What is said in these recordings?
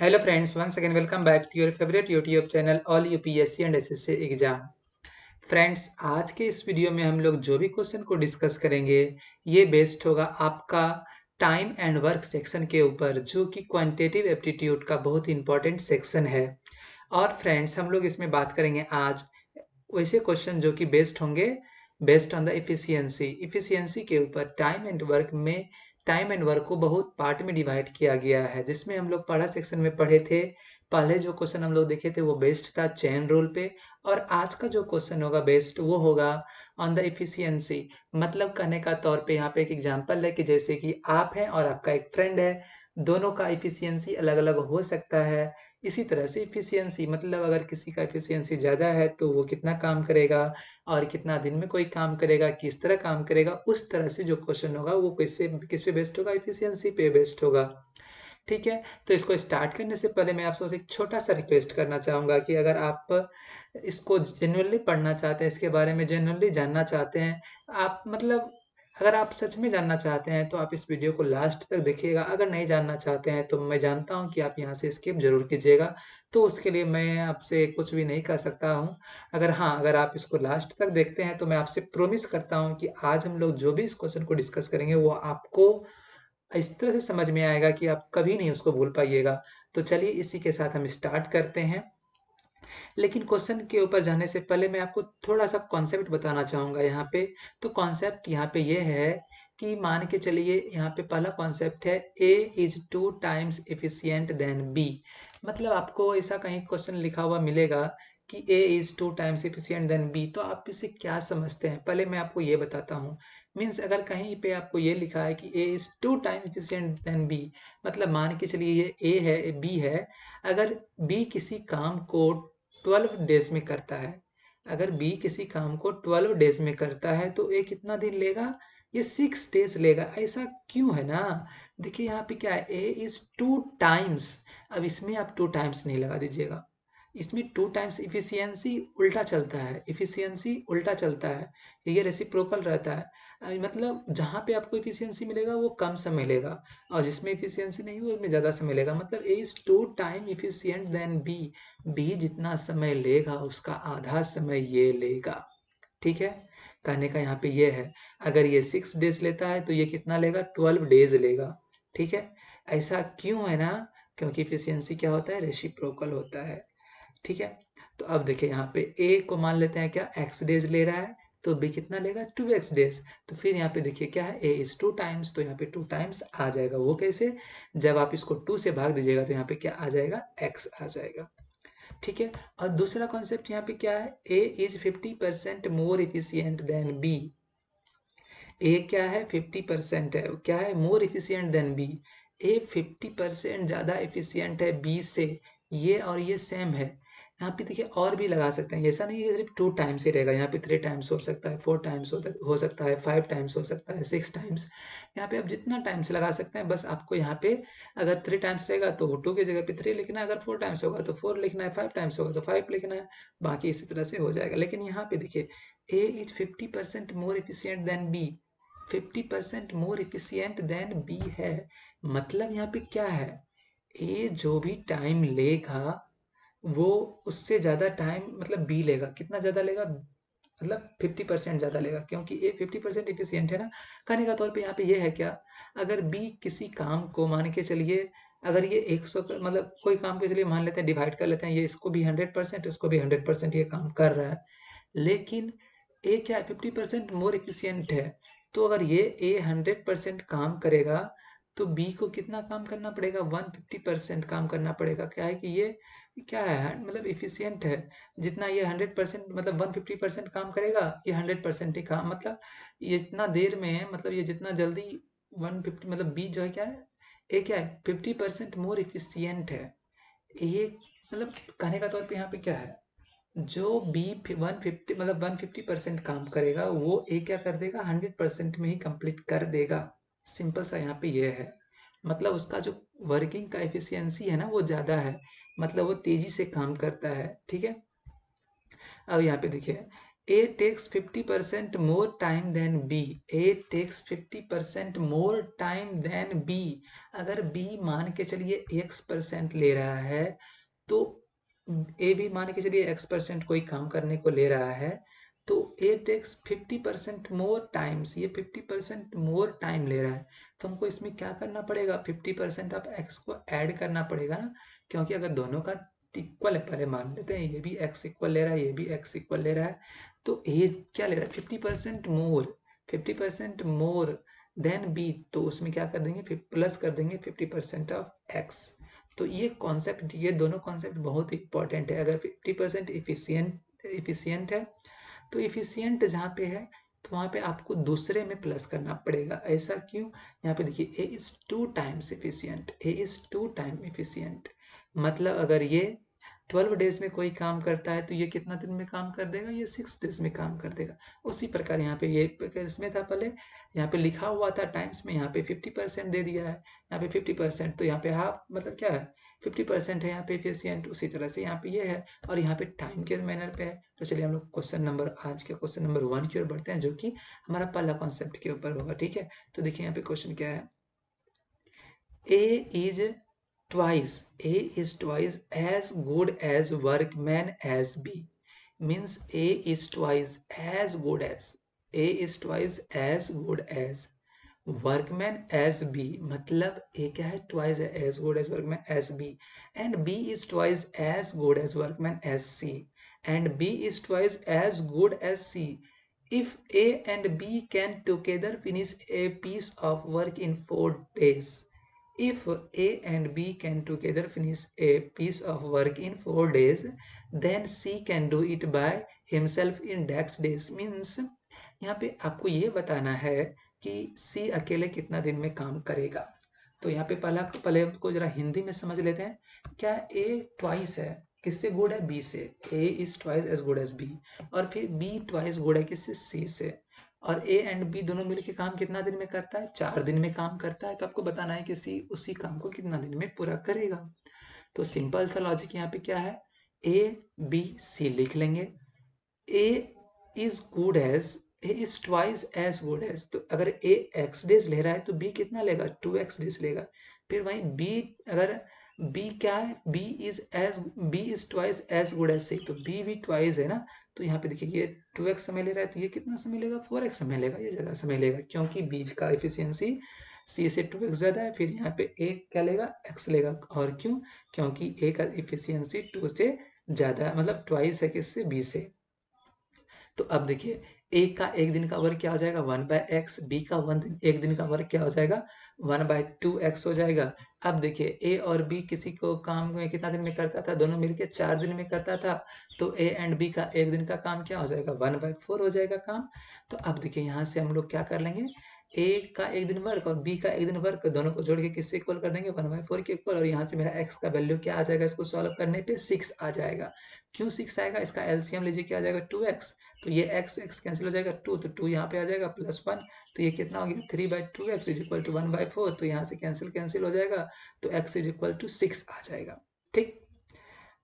Hello friends, once again welcome back to your favorite YouTube channel All UPSC and SSC exam. Friends, आज के इस video में हम लोग जो भी क्वेश्चन को डिस्कस करेंगे ये बेस्ड होगा आपका टाइम एंड वर्क सेक्शन के ऊपर, जो कि क्वांटिटेटिव एप्टीट्यूड का बहुत इंपॉर्टेंट सेक्शन है। और फ्रेंड्स, हम लोग इसमें बात करेंगे आज वैसे क्वेश्चन जो कि बेस्ड होंगे बेस्ड ऑन द इफिशियंसी के ऊपर। टाइम एंड वर्क को बहुत पार्ट में डिवाइड किया गया है, जिसमें हम लोग पढ़ा सेक्शन में पढ़े थे। पहले जो क्वेश्चन हम लोग देखे थे वो बेस्ड था चेन रूल पे, और आज का जो क्वेश्चन होगा बेस्ड वो होगा ऑन द इफिशियंसी। मतलब कहने का तौर पे यहाँ पे एक एग्जांपल है कि जैसे कि आप हैं और आपका एक फ्रेंड है, दोनों का इफिशियंसी अलग अलग हो सकता है। इसी तरह से इफिशियंसी मतलब अगर किसी का इफिशियंसी ज़्यादा है तो वो कितना काम करेगा और कितना दिन में कोई काम करेगा, किस तरह काम करेगा, उस तरह से जो क्वेश्चन होगा वो किस पे बेस्ड होगा, इफिशियंसी पे बेस्ड होगा। ठीक है, तो इसको स्टार्ट करने से पहले मैं आपसे एक छोटा सा रिक्वेस्ट करना चाहूँगा कि अगर आप इसको जेन्युइनली पढ़ना चाहते हैं, इसके बारे में जेन्युइनली जानना चाहते हैं, आप मतलब अगर आप सच में जानना चाहते हैं तो आप इस वीडियो को लास्ट तक देखिएगा। अगर नहीं जानना चाहते हैं तो मैं जानता हूँ कि आप यहाँ से स्किप ज़रूर कीजिएगा, तो उसके लिए मैं आपसे कुछ भी नहीं कर सकता हूँ। अगर आप इसको लास्ट तक देखते हैं तो मैं आपसे प्रॉमिस करता हूँ कि आज हम लोग जो भी इस क्वेश्चन को डिस्कस करेंगे वो आपको इस तरह से समझ में आएगा कि आप कभी नहीं उसको भूल पाइएगा। तो चलिए इसी के साथ हम स्टार्ट करते हैं। लेकिन क्वेश्चन के ऊपर जाने से पहले मैं आपको थोड़ा सा कॉन्सेप्ट बताना चाहूँगा यहाँ पे। तो कॉन्सेप्ट यहाँ पे ये है कि मान के चलिए, यहाँ पे पहला कॉन्सेप्ट है A is 2 times efficient then B। मतलब आपको ऐसा कहीं क्वेश्चन लिखा हुआ मिलेगा कि A is 2 times efficient then B, तो आप इसे क्या समझते हैं पहले मैं आपको ये बताता हूँ। मीन्स अगर कहीं पे आपको ये लिखा है कि A is 2 times efficient then B, मतलब मान के चलिए ये A है, B है। अगर B किसी काम को 12 डेज में करता है, अगर बी किसी काम को 12 डेज में करता है तो ए कितना दिन लेगा, ये 6 डेज लेगा। ऐसा क्यों है ना, देखिए यहाँ पे क्या है, ए इज 2 टाइम्स। अब इसमें आप 2 टाइम्स नहीं लगा दीजिएगा, इसमें 2 टाइम्स इफिशियंसी उल्टा चलता है, इफिशियंसी उल्टा चलता है, ये रेसिप्रोकल रहता है। मतलब जहाँ पे आपको इफिशियंसी मिलेगा वो कम समय लेगा, और जिसमें इफिशियंसी नहीं हो उसमें ज़्यादा समय लेगा। मतलब A is 2 time efficient than B, B जितना समय लेगा उसका आधा समय ये लेगा। ठीक है, कहने का यहाँ पे ये है, अगर ये 6 डेज लेता है तो ये कितना लेगा, 12 डेज लेगा। ठीक है, ऐसा क्यों है ना, क्योंकि इफिशियंसी क्या होता है, रेसिप्रोकल होता है। ठीक है, तो अब देखिए यहाँ पे ए को मान लेते हैं क्या, एक्स डेज ले रहा है, तो बी कितना लेगा, 2x डेज। तो फिर यहाँ पे देखिए क्या है, ए इज 2 टाइम्स, तो यहाँ पे 2 टाइम्स आ जाएगा। वो कैसे, जब आप इसको 2 से भाग दीजिएगा तो यहाँ पे क्या आ जाएगा, x आ जाएगा। ठीक है, और दूसरा कॉन्सेप्ट यहाँ पे क्या है, A is 50% more efficient than B. A क्या है, 50% है, क्या है, more efficient than B. A 50% ज़्यादा इफिशियंट है बी से, ये और ये सेम है। यहाँ पे देखिए और भी लगा सकते हैं, ऐसा नहीं है कि सिर्फ 2 टाइम्स ही रहेगा, यहाँ पे 3 टाइम्स हो सकता है, 4 टाइम्स हो सकता है, 5 टाइम्स हो सकता है, 6 टाइम्स। यहाँ पे आप जितना टाइम्स लगा सकते हैं, बस आपको यहाँ पे अगर 3 टाइम्स रहेगा तो 2 की जगह पे 3 लिखना है, अगर 4 टाइम्स होगा तो 4 लिखना है, 5 टाइम्स होगा तो 5 लिखना है, बाकी इसी तरह से हो जाएगा। लेकिन यहाँ पे देखिए, A is 50% more efficient than B, 50% more efficient than B है। मतलब यहाँ पे क्या है, ए जो भी टाइम लेगा वो उससे ज़्यादा टाइम मतलब बी लेगा, कितना ज़्यादा लेगा, मतलब 50% ज़्यादा लेगा, क्योंकि ए 50% इफिशियंट है ना। कहने का तौर पे यहाँ पे ये है क्या, अगर बी किसी काम को मान के चलिए, अगर ये 100 मतलब कोई काम के चलिए मान लेते हैं, डिवाइड कर लेते हैं, ये इसको भी 100%, इसको भी 100% ये काम कर रहा है, लेकिन ए क्या है, 50% मोर एफिशिएंट है। तो अगर ये ए 100% काम करेगा तो बी को कितना काम करना पड़ेगा, 150% काम करना पड़ेगा। क्या है कि ये क्या है, मतलब इफिशियंट है, जितना ये 100% मतलब 150% काम करेगा, ये 100% ही काम, मतलब ये जितना देर में है, मतलब ये जितना जल्दी 150, मतलब बी जो है क्या है, ए क्या है, 50% मोर इफिशियंट है। ये मतलब कहने का तौर पे यहाँ पे क्या है, जो बी 150 मतलब 150% काम करेगा वो ए क्या कर देगा, 100% में ही कंप्लीट कर देगा। सिंपल सा यहाँ पे ये है, मतलब उसका जो वर्किंग का एफिशिएंसी है ना वो ज़्यादा है, मतलब वो तेजी से काम करता है। ठीक है, अब यहाँ पे देखिए, A takes 50% more time than B. A takes 50% more time than B. अगर B मान के चलिए x% ले रहा है, तो A भी मान के चलिए x% कोई काम करने को ले रहा है, तो A takes 50% मोर टाइम्स, ये 50% मोर टाइम ले रहा है, तो हमको इसमें क्या करना पड़ेगा, 50% ऑफ x को ऐड करना पड़ेगा ना, क्योंकि अगर दोनों का इक्वल है, पहले मान लेते हैं ये भी x इक्वल ले रहा है, ये भी x इक्वल ले रहा है, तो ये क्या ले रहा है 50% मोर, 50% मोर देन बी, तो उसमें क्या कर देंगे प्लस कर देंगे 50% ऑफ x। तो ये कॉन्सेप्ट, ये दोनों कॉन्सेप्ट बहुत इंपॉर्टेंट है। अगर 50% इफिशियंट है, तो इफिशियंट जहाँ पे है तो वहाँ पे आपको दूसरे में प्लस करना पड़ेगा। ऐसा क्यों, यहाँ पे देखिए A is 2 times efficient, A is 2 time efficient, मतलब अगर ये 12 डेज में कोई काम करता है तो ये कितना दिन में काम कर देगा, ये 6 डेज में काम कर देगा। उसी प्रकार यहाँ पे ये इसमें था पहले, यहाँ पे लिखा हुआ था टाइम्स में, यहाँ पे 50% दे दिया है, यहाँ पे 50%, तो यहाँ पे हाफ मतलब क्या है 50% है यहाँ पे एफिशिएंट, उसी तरह से यहाँ पे ये है, और यहाँ पे टाइम के मैनर पे है। तो चलिए हम लोग आज के क्वेश्चन नंबर 1 की ओर बढ़ते हैं, जो कि हमारा पहला कॉन्सेप्ट के ऊपर होगा, ठीक है। तो देखिए यहाँ पे क्वेश्चन क्या है, A is twice as good as workman as B, means A is twice as good as, A is twice as good as workman as B, मतलब A क्या है twice as good as workman as B, and B is twice as good as workman as C, and B is twice as good as C. If A and B can together finish a piece of work in 4 days, if A and B can together finish a piece of work in 4 days, then C can do it by himself in dash days. Means यहाँ पे आपको ये बताना है कि C अकेले कितना दिन में काम करेगा। तो यहाँ पे पहले को जरा हिंदी में समझ लेते हैं। क्या A ट्वाइस है, किससे गुड है, B से, A is twice as good as B, और फिर B ट्वाइस गुड है किससे, C से, और ए एंड बी दोनों मिलकर काम कितना दिन में करता है, 4 दिन में काम करता है। तो आपको बताना है कि सी उसी काम को कितना दिन में पूरा करेगा। तो सिंपल सा लॉजिक यहाँ पे क्या है, ए बी सी लिख लेंगे। A is good as, A is twice as good as, तो अगर ए एक्स डेज ले रहा है तो बी कितना लेगा, 2x डेज लेगा। फिर वहीं बी, अगर बी क्या है, B is twice as good as C, तो बी भी ट्वाइस है ना, तो यहाँ पे देखिए ये 2x समय ले रहा है, तो ये कितना समय लेगा, 4x समय लेगा, ये ज़्यादा समय लेगा, क्योंकि बीज का एफिशिएंसी सी से 2x ज़्यादा है। फिर यहाँ पे ए क्या लेगा, x लेगा, और क्यों, क्योंकि ए का एफिशिएंसी 2 से ज़्यादा है, मतलब ट्वाइस है किससे, बी से। तो अब देखिए ए का एक दिन का वर्क क्या हो जाएगा, 1/x, बी का एक दिन का वर्क क्या हो जाएगा, 1/2x हो जाएगा। अब देखिए ए और बी किसी को काम में कितना दिन में करता था, दोनों मिलके 4 दिन में करता था, तो ए एंड बी का एक दिन का काम क्या हो जाएगा, 1/4 हो जाएगा काम। तो अब देखिए यहाँ से हम लोग क्या कर लेंगे, ए का एक दिन वर्क और बी का एक दिन वर्क, दोनों को जोड़ के किससे इक्वल कर देंगे, 1/4 के इक्वल, और यहाँ से मेरा x का वैल्यू क्या आ जाएगा, इसको सॉल्व करने पे 6 आ जाएगा। क्यों 6 आएगा, इसका एलसीएम लीजिए क्या आ जाएगा, 2x, तो ये x कैंसिल हो जाएगा, 2 तो 2 यहाँ पे आ जाएगा +1, तो ये कितना हो गया, 3/2x इज इक्वल टू 1/4, तो यहाँ से कैंसिल हो जाएगा, तो x इज इक्वल टू 6 आ जाएगा। ठीक,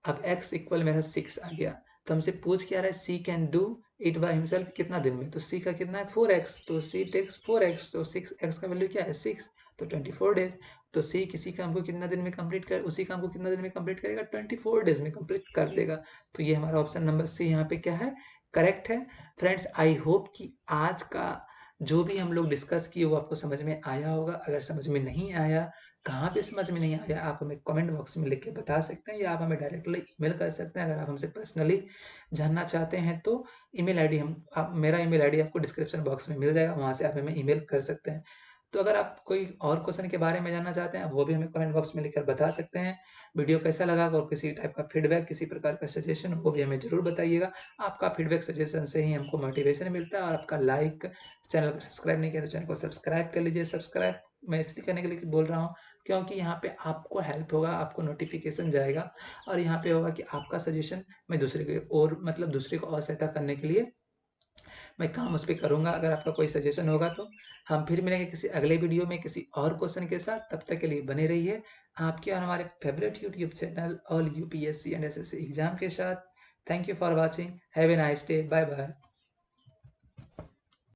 अब x इक्वल मेरा 6 आ गया, तो हमसे पूछ क्या रहा है, C can do it by himself कितना दिन में, तो C का कितना है 4x, तो C टेक्स 4x, तो 6x का वैल्यू क्या है 6, तो 24 डेज। तो C किसी काम को कितना दिन में कंप्लीट कर, उसी काम को कितना दिन में कंप्लीट करेगा, 24 डेज में कंप्लीट कर देगा। तो ये हमारा ऑप्शन नंबर C यहाँ पे क्या है, करेक्ट है। फ्रेंड्स आई होप कि आज का जो भी हम लोग डिस्कस किए वो आपको समझ में आया होगा। अगर समझ में नहीं आया, कहाँ पे समझ में नहीं आया, आप हमें कमेंट बॉक्स में लिख के बता सकते हैं, या आप हमें डायरेक्टली ईमेल कर सकते हैं। अगर आप हमसे पर्सनली जानना चाहते हैं तो ईमेल आईडी मेरा ईमेल आईडी आपको डिस्क्रिप्शन बॉक्स में मिल जाएगा, वहाँ से आप हमें ईमेल कर सकते हैं। तो अगर आप कोई और क्वेश्चन के बारे में जानना चाहते हैं, वो भी हमें कमेंट बॉक्स में लिखकर बता सकते हैं। वीडियो कैसा लगा, और किसी टाइप का फीडबैक, किसी प्रकार का सजेशन, वो भी हमें ज़रूर बताइएगा। आपका फीडबैक सजेशन से ही हमको मोटिवेशन मिलता है। और आपका लाइक, चैनल को सब्सक्राइब नहीं किया तो चैनल को सब्सक्राइब कर लीजिए। सब्सक्राइब मैं इसलिए करने के लिए बोल रहा हूँ क्योंकि यहाँ पे आपको हेल्प होगा, आपको नोटिफिकेशन जाएगा, और यहाँ पे होगा कि आपका सजेशन मैं दूसरे को और मतलब दूसरे को और सहायता करने के लिए मैं काम उस पर करूँगा। अगर आपका कोई सजेशन होगा तो हम फिर मिलेंगे किसी अगले वीडियो में किसी और क्वेश्चन के साथ। तब तक के लिए बने रहिए आपके और हमारे favourite YouTube channel all UPSC and SSC exam के साथ। Thank you for watching, have a nice day, bye bye.